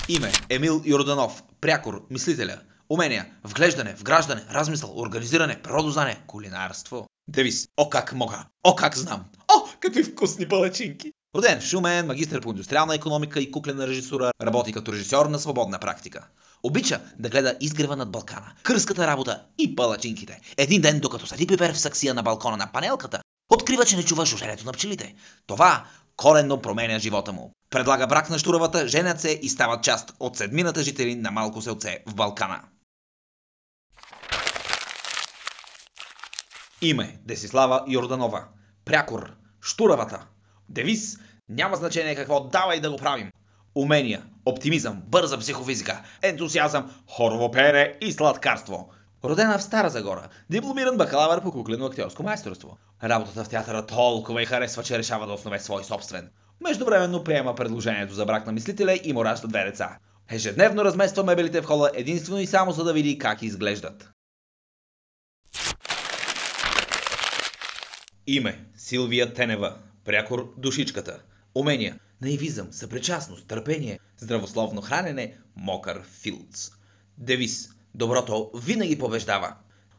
Име Емил Йорданов. Прякор мислителя. Умения вглеждане, вграждане, размисъл, организиране, природознание, кулинарство. Девиз о как мога, о как знам, о какви вкусни палачинки. Роден в Шумен, магистър по индустриална икономика и куклена режисура, работи като режисьор на свободна практика. Обича да гледа изгрева над Балкана, кърската работа и палачинките. Един ден, докато седи пипер в саксия на балкона на панелката, открива, че не чува жужелето на пчелите. Това коренно променя живота му. Предлага брак на щуравата, женят се и стават част от седмината жители на малко селце в Балкана. Име Десислава Йорданова. Прякор щуравата. Девиз няма значение какво, давай да го правим. Умения оптимизъм, бърза психофизика, ентусиазъм, хорово пеене и сладкарство. Родена в Стара Загора, дипломиран бакалавър по куклено актьорско майсторство. Работата в театъра толкова й харесва, че решава да основе свой собствен. Междувременно приема предложението за брак на мислителя и му ражда 2 деца. Ежедневно размества мебелите в хола единствено и само за да види как изглеждат. Име Силвия Тенева. Прякор душичката. Умения наивизъм, съпричастност, търпение, здравословно хранене, мокър филц. Девиз доброто винаги побеждава.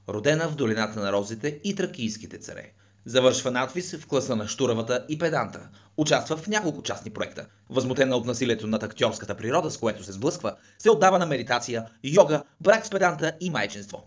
Родена в долината на розите и тракийските царе. Завършва надвис в класа на щуравата и педанта. Участва в няколко частни проекта. Възмутена от насилието над актьорската природа, с което се сблъсква, се отдава на медитация, йога, брак с педанта и майчинство.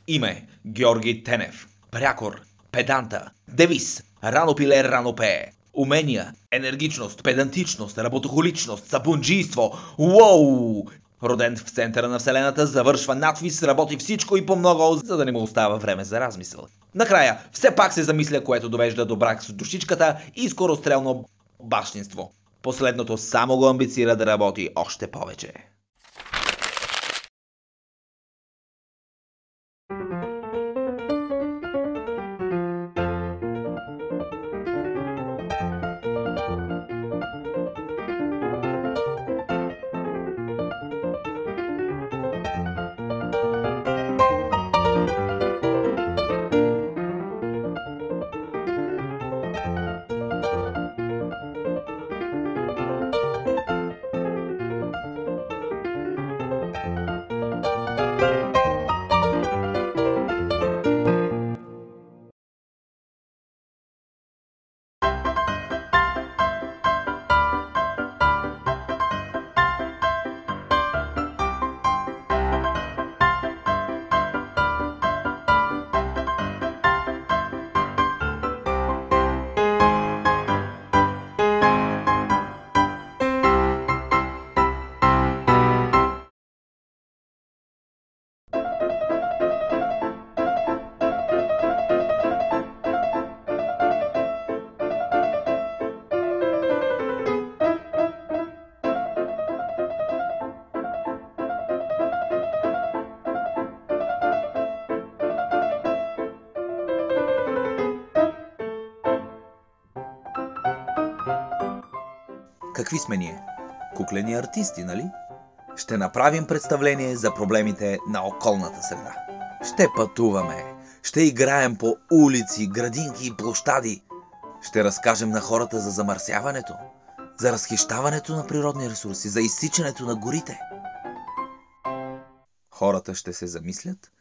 Име Георги Тенев. Прякор педанта. Девиз рано пиле, рано пее. Умения енергичност, педантичност, работохоличност, сапунджийство. Уоу! Роден в центъра на вселената, завършва надвис, работи всичко и по-много, за да не му остава време за размисъл. Накрая все пак се замисля, което довежда до брак с душичката и скорострелно бащинство. Последното само го амбицира да работи още повече. Какви сме ние? Куклени артисти, нали? Ще направим представление за проблемите на околната среда. Ще пътуваме, ще играем по улици, градинки и площади. Ще разкажем на хората за замърсяването, за разхищаването на природни ресурси, за изсичането на горите. Хората ще се замислят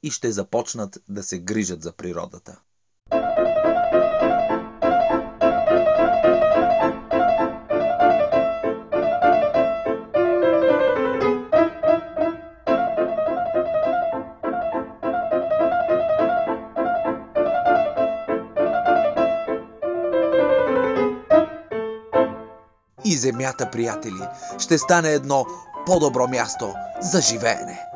и ще започнат да се грижат за природата. И земята, приятели, ще стане едно по-добро място за живеене.